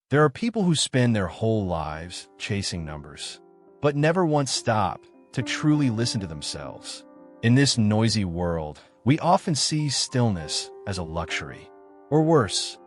There are people who spend their whole lives chasing numbers, but never once stop to truly listen to themselves. In this noisy world, we often see stillness as a luxury, or worse,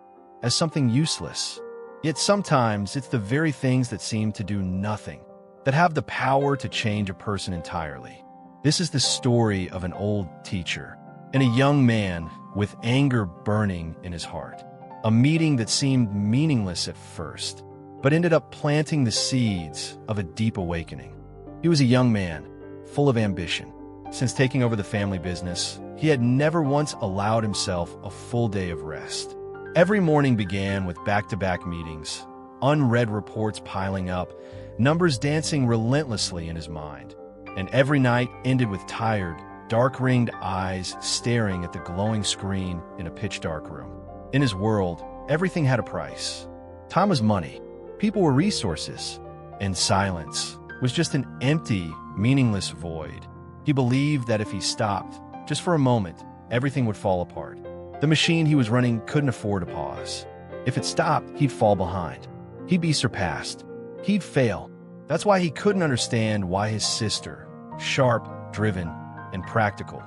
as something useless. Yet sometimes it's the very things that seem to do nothing that have the power to change a person entirely. This is the story of an old teacher and a young man with anger burning in his heart. A meeting that seemed meaningless at first, but ended up planting the seeds of a deep awakening. He was a young man, full of ambition. Since taking over the family business, he had never once allowed himself a full day of rest. Every morning began with back-to-back meetings, unread reports piling up, numbers dancing relentlessly in his mind. And every night ended with tired, dark-ringed eyes staring at the glowing screen in a pitch-dark room. In his world, everything had a price. Time was money, people were resources, and silence was just an empty, meaningless void. He believed that if he stopped, just for a moment, everything would fall apart. The machine he was running couldn't afford a pause. If it stopped, he'd fall behind. He'd be surpassed. He'd fail. That's why he couldn't understand why his sister, sharp, driven, and practical,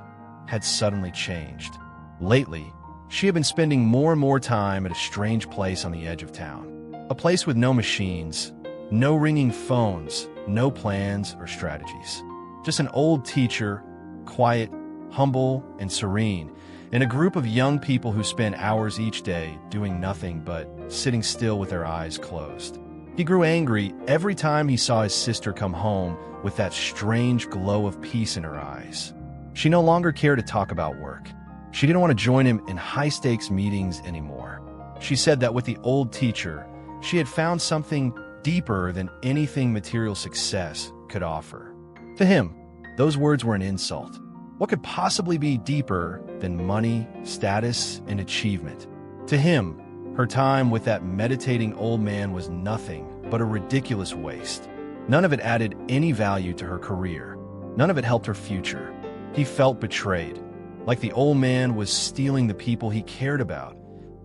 had suddenly changed. Lately, she had been spending more and more time at a strange place on the edge of town. A place with no machines, no ringing phones, no plans or strategies. Just an old teacher, quiet, humble, and serene, and a group of young people who spend hours each day doing nothing but sitting still with their eyes closed. He grew angry every time he saw his sister come home with that strange glow of peace in her eyes. She no longer cared to talk about work. She didn't want to join him in high-stakes meetings anymore. She said that with the old teacher, she had found something deeper than anything material success could offer. To him, those words were an insult. What could possibly be deeper than money, status, and achievement? To him, her time with that meditating old man was nothing but a ridiculous waste. None of it added any value to her career. None of it helped her future. He felt betrayed, like the old man was stealing the people he cared about,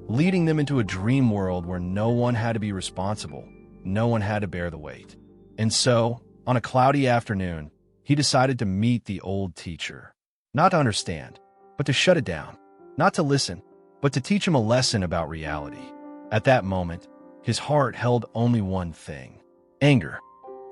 leading them into a dream world where no one had to be responsible, no one had to bear the weight. And so, on a cloudy afternoon, he decided to meet the old teacher. Not to understand, but to shut it down. Not to listen, but to teach him a lesson about reality. At that moment, his heart held only one thing: anger.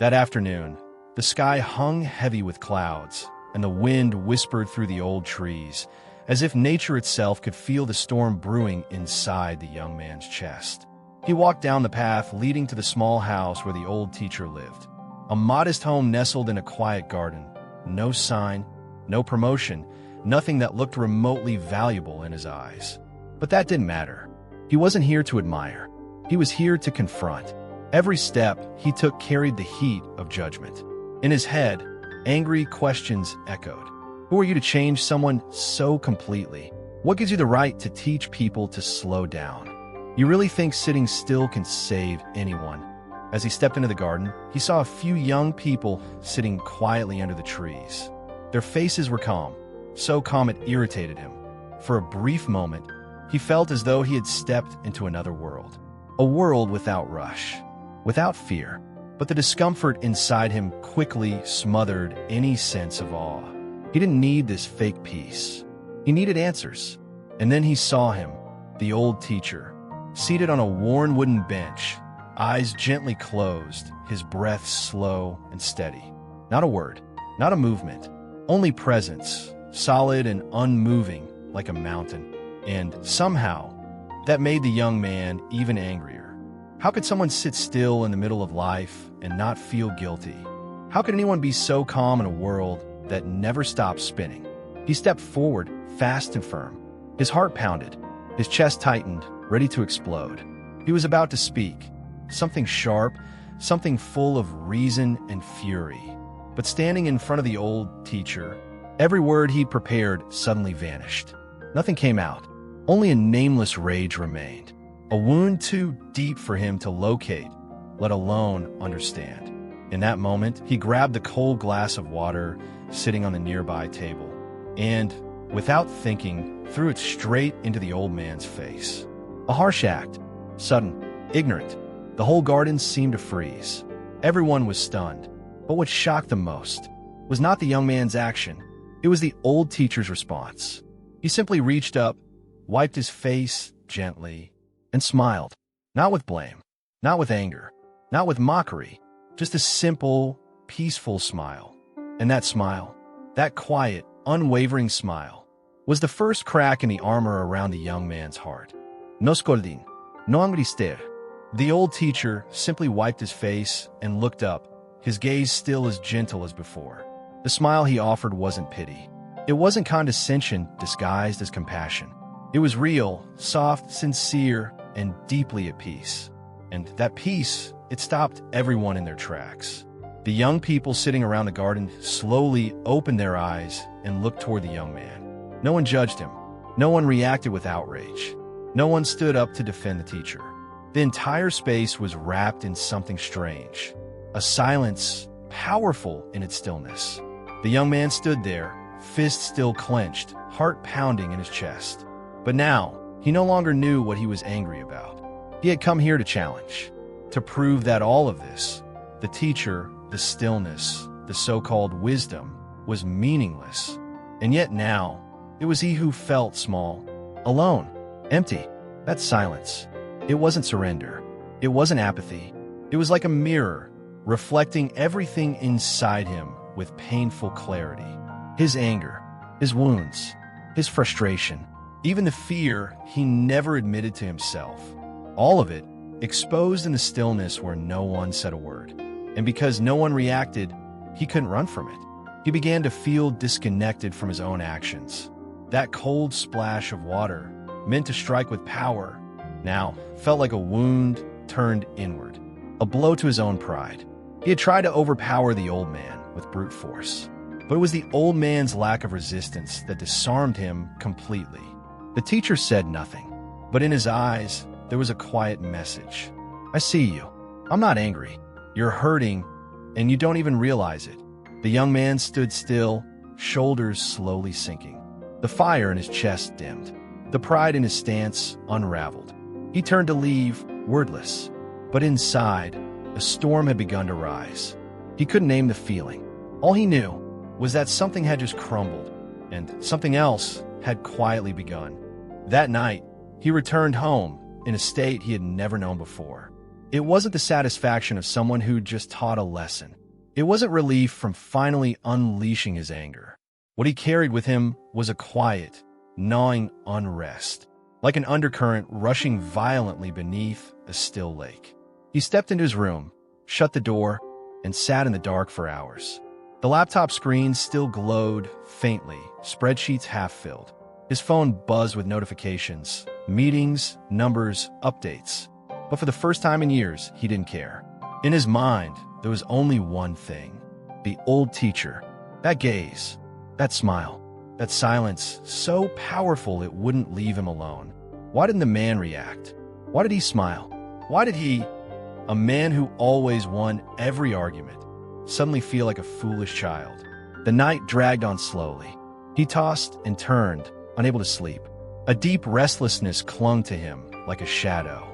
That afternoon, the sky hung heavy with clouds, and the wind whispered through the old trees, as if nature itself could feel the storm brewing inside the young man's chest. He walked down the path leading to the small house where the old teacher lived. A modest home nestled in a quiet garden. No sign, no promotion, nothing that looked remotely valuable in his eyes. But that didn't matter. He wasn't here to admire. He was here to confront. Every step he took carried the heat of judgment. In his head, angry questions echoed. Who are you to change someone so completely? What gives you the right to teach people to slow down? You really think sitting still can save anyone? As he stepped into the garden, he saw a few young people sitting quietly under the trees. Their faces were calm, so calm it irritated him. For a brief moment, he felt as though he had stepped into another world. A world without rush, without fear. But the discomfort inside him quickly smothered any sense of awe. He didn't need this fake peace. He needed answers. And then he saw him, the old teacher, seated on a worn wooden bench, eyes gently closed, his breath slow and steady. Not a word, not a movement, only presence, solid and unmoving like a mountain. And somehow, that made the young man even angrier. How could someone sit still in the middle of life and not feel guilty? How could anyone be so calm in a world that never stops spinning? He stepped forward, fast and firm. His heart pounded, his chest tightened, ready to explode. He was about to speak, something sharp, something full of reason and fury. But standing in front of the old teacher, every word he prepared suddenly vanished. Nothing came out. Only a nameless rage remained. A wound too deep for him to locate, let alone understand. In that moment, he grabbed the cold glass of water sitting on the nearby table, and, without thinking, threw it straight into the old man's face. A harsh act, sudden, ignorant, The whole garden seemed to freeze. Everyone was stunned. But what shocked them most was not the young man's action. It was the old teacher's response. He simply reached up, wiped his face gently, and smiled. Not with blame, not with anger, not with mockery, just a simple, peaceful smile. And that smile, that quiet, unwavering smile, was the first crack in the armor around the young man's heart. No scoldin, no angrister. The old teacher simply wiped his face and looked up, his gaze still as gentle as before. The smile he offered wasn't pity. It wasn't condescension disguised as compassion. It was real, soft, sincere, and deeply at peace. And that peace, it stopped everyone in their tracks. The young people sitting around the garden slowly opened their eyes and looked toward the young man. No one judged him. No one reacted with outrage. No one stood up to defend the teacher. The entire space was wrapped in something strange, a silence powerful in its stillness. The young man stood there, fist still clenched, heart pounding in his chest. But now, he no longer knew what he was angry about. He had come here to challenge, to prove that all of this, the teacher, the stillness, the so-called wisdom, was meaningless. And yet now, it was he who felt small, alone, empty. That silence. It wasn't surrender. It wasn't apathy. It was like a mirror, reflecting everything inside him with painful clarity. His anger, his wounds, his frustration, even the fear he never admitted to himself. All of it exposed in the stillness where no one said a word. And because no one reacted, he couldn't run from it. He began to feel disconnected from his own actions. That cold splash of water, meant to strike with power, now felt like a wound turned inward, a blow to his own pride. He had tried to overpower the old man with brute force, but it was the old man's lack of resistance that disarmed him completely. The teacher said nothing, but in his eyes, there was a quiet message. I see you. I'm not angry. You're hurting, and you don't even realize it. The young man stood still, shoulders slowly sinking. The fire in his chest dimmed. The pride in his stance unraveled. He turned to leave, wordless. But inside, a storm had begun to rise. He couldn't name the feeling. All he knew was that something had just crumbled, and something else had quietly begun. That night, he returned home in a state he had never known before. It wasn't the satisfaction of someone who'd just taught a lesson. It wasn't relief from finally unleashing his anger. What he carried with him was a quiet, gnawing unrest, like an undercurrent rushing violently beneath a still lake. He stepped into his room, shut the door, and sat in the dark for hours. The laptop screen still glowed faintly, spreadsheets half-filled. His phone buzzed with notifications, meetings, numbers, updates. But for the first time in years, he didn't care. In his mind, there was only one thing. The old teacher. That gaze. That smile. That silence, so powerful it wouldn't leave him alone. Why didn't the man react? Why did he smile? Why did he, a man who always won every argument, suddenly feel like a foolish child? The night dragged on slowly. He tossed and turned, unable to sleep. A deep restlessness clung to him like a shadow.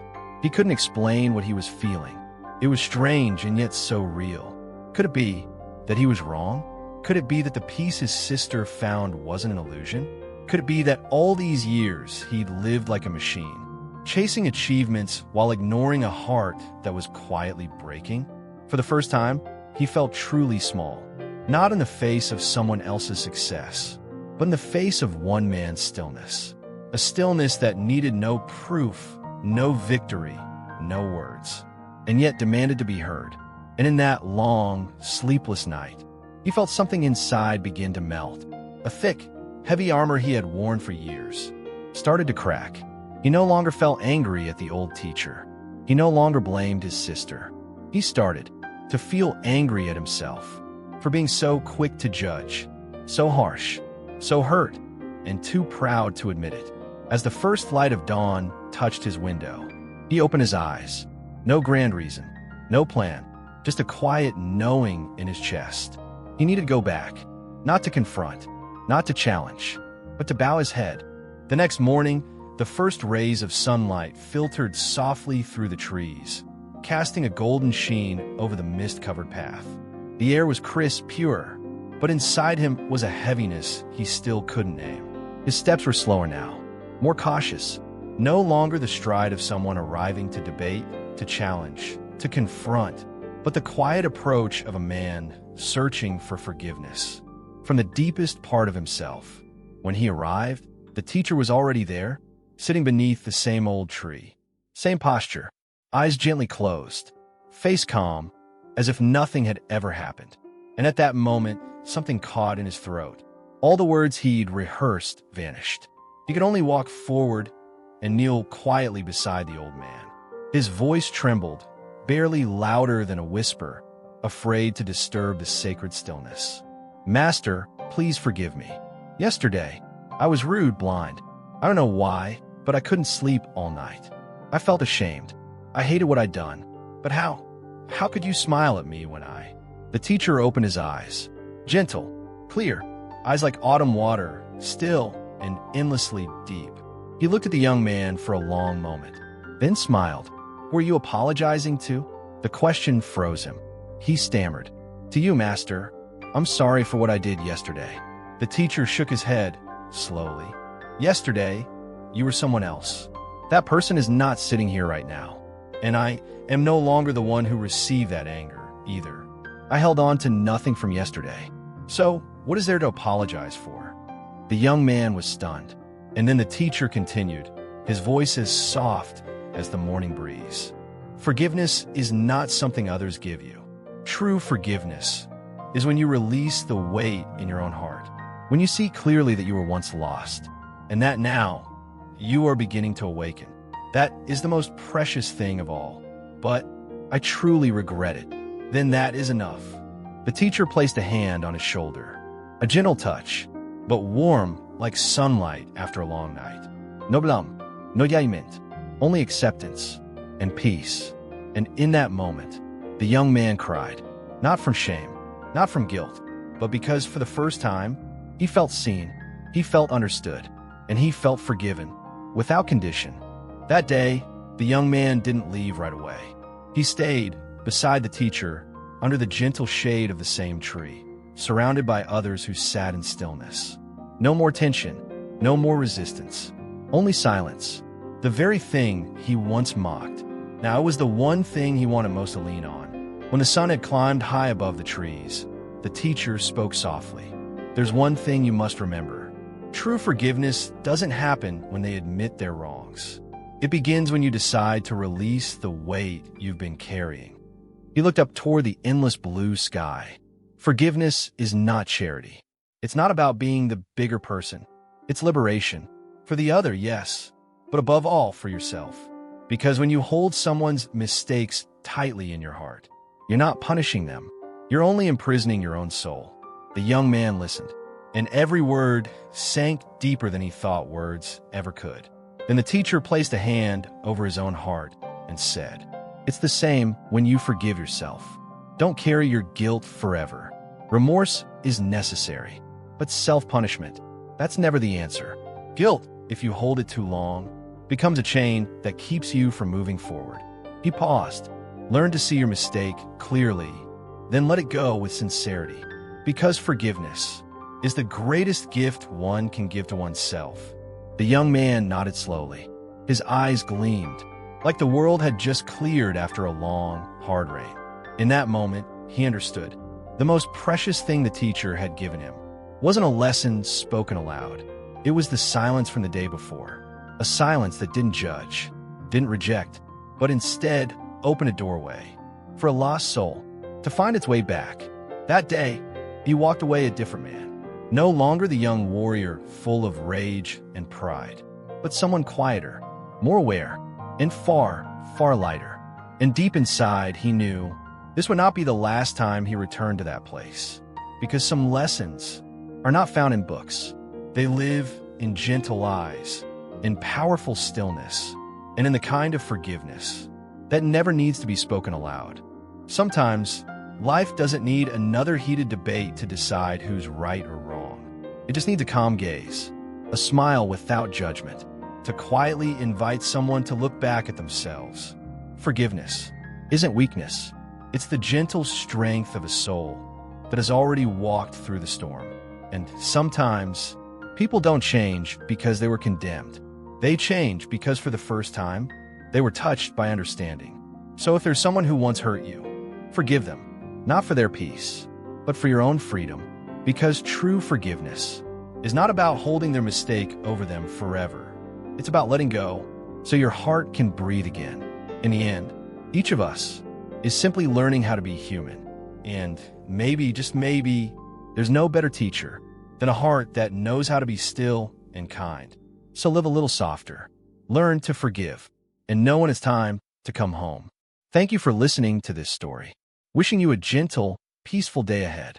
He couldn't explain what he was feeling. It was strange and yet so real. Could it be that he was wrong? Could it be that the peace his sister found wasn't an illusion? Could it be that all these years he'd lived like a machine, chasing achievements while ignoring a heart that was quietly breaking? For the first time, he felt truly small, not in the face of someone else's success, but in the face of one man's stillness. A stillness that needed no proof, no victory, no words, and yet demanded to be heard. And in that long, sleepless night, he felt something inside begin to melt. A thick, heavy armor he had worn for years started to crack. He no longer felt angry at the old teacher. He no longer blamed his sister. He started to feel angry at himself for being so quick to judge, so harsh, so hurt, and too proud to admit it. As the first light of dawn touched his window, he opened his eyes. No grand reason, no plan, just a quiet knowing in his chest. He needed to go back, not to confront, not to challenge, but to bow his head. The next morning, the first rays of sunlight filtered softly through the trees, casting a golden sheen over the mist-covered path. The air was crisp, pure, but inside him was a heaviness he still couldn't name. His steps were slower now, more cautious, no longer the stride of someone arriving to debate, to challenge, to confront, but the quiet approach of a man searching for forgiveness from the deepest part of himself. When he arrived, the teacher was already there, sitting beneath the same old tree. Same posture, eyes gently closed, face calm, as if nothing had ever happened. And at that moment, something caught in his throat. All the words he'd rehearsed vanished. He could only walk forward and kneel quietly beside the old man. His voice trembled, barely louder than a whisper, afraid to disturb the sacred stillness. "Master, please forgive me. Yesterday, I was rude, blind. I don't know why, but I couldn't sleep all night. I felt ashamed. I hated what I'd done. But how? How could you smile at me when I—" The teacher opened his eyes. Gentle, clear, eyes like autumn water, still and endlessly deep. He looked at the young man for a long moment, then smiled. "Were you apologizing too?" The question froze him. He stammered, "To you, master. I'm sorry for what I did yesterday." The teacher shook his head, slowly. "Yesterday, you were someone else. That person is not sitting here right now. And I am no longer the one who received that anger, either. I held on to nothing from yesterday. So, what is there to apologize for?" The young man was stunned. And then the teacher continued, his voice as soft as the morning breeze. "Forgiveness is not something others give you. True forgiveness is when you release the weight in your own heart, when you see clearly that you were once lost, and that now you are beginning to awaken. That is the most precious thing of all. But I truly regret it. Then that is enough." The teacher placed a hand on his shoulder, a gentle touch, but warm like sunlight after a long night. "No blame, no judgment, only acceptance and peace." And in that moment, the young man cried, not from shame, not from guilt, but because for the first time, he felt seen, he felt understood, and he felt forgiven, without condition. That day, the young man didn't leave right away. He stayed beside the teacher under the gentle shade of the same tree, surrounded by others who sat in stillness. No more tension, no more resistance, only silence. The very thing he once mocked. Now it was the one thing he wanted most to lean on. When the sun had climbed high above the trees, the teacher spoke softly. "There's one thing you must remember. True forgiveness doesn't happen when they admit their wrongs. It begins when you decide to release the weight you've been carrying." He looked up toward the endless blue sky. Forgiveness is not charity. It's not about being the bigger person. It's liberation. For the other, yes, but above all, for yourself. Because when you hold someone's mistakes tightly in your heart, you're not punishing them. You're only imprisoning your own soul. The young man listened, and every word sank deeper than he thought words ever could. Then the teacher placed a hand over his own heart and said, "It's the same when you forgive yourself. Don't carry your guilt forever. Remorse is necessary, but self-punishment, that's never the answer. Guilt, if you hold it too long, becomes a chain that keeps you from moving forward." He paused, learned to see your mistake clearly, then let it go with sincerity. Because forgiveness is the greatest gift one can give to oneself. The young man nodded slowly. His eyes gleamed, like the world had just cleared after a long, hard rain. In that moment, he understood. The most precious thing the teacher had given him wasn't a lesson spoken aloud. It was the silence from the day before. A silence that didn't judge, didn't reject, but instead opened a doorway for a lost soul to find its way back. That day, he walked away a different man. No longer the young warrior full of rage and pride, but someone quieter, more aware, and far, far lighter. And deep inside, he knew this would not be the last time he returned to that place. Because some lessons are not found in books. They live in gentle eyes, in powerful stillness, and in the kind of forgiveness that never needs to be spoken aloud. Sometimes, life doesn't need another heated debate to decide who's right or wrong. It just needs a calm gaze, a smile without judgment, to quietly invite someone to look back at themselves. Forgiveness isn't weakness. It's the gentle strength of a soul that has already walked through the storm. And sometimes, people don't change because they were condemned. They change because for the first time, they were touched by understanding. So if there's someone who once hurt you, forgive them, not for their peace, but for your own freedom, because true forgiveness is not about holding their mistake over them forever. It's about letting go so your heart can breathe again. In the end, each of us is simply learning how to be human. And maybe, just maybe, there's no better teacher than a heart that knows how to be still and kind. So live a little softer, learn to forgive, and know when it's time to come home. Thank you for listening to this story. Wishing you a gentle, peaceful day ahead.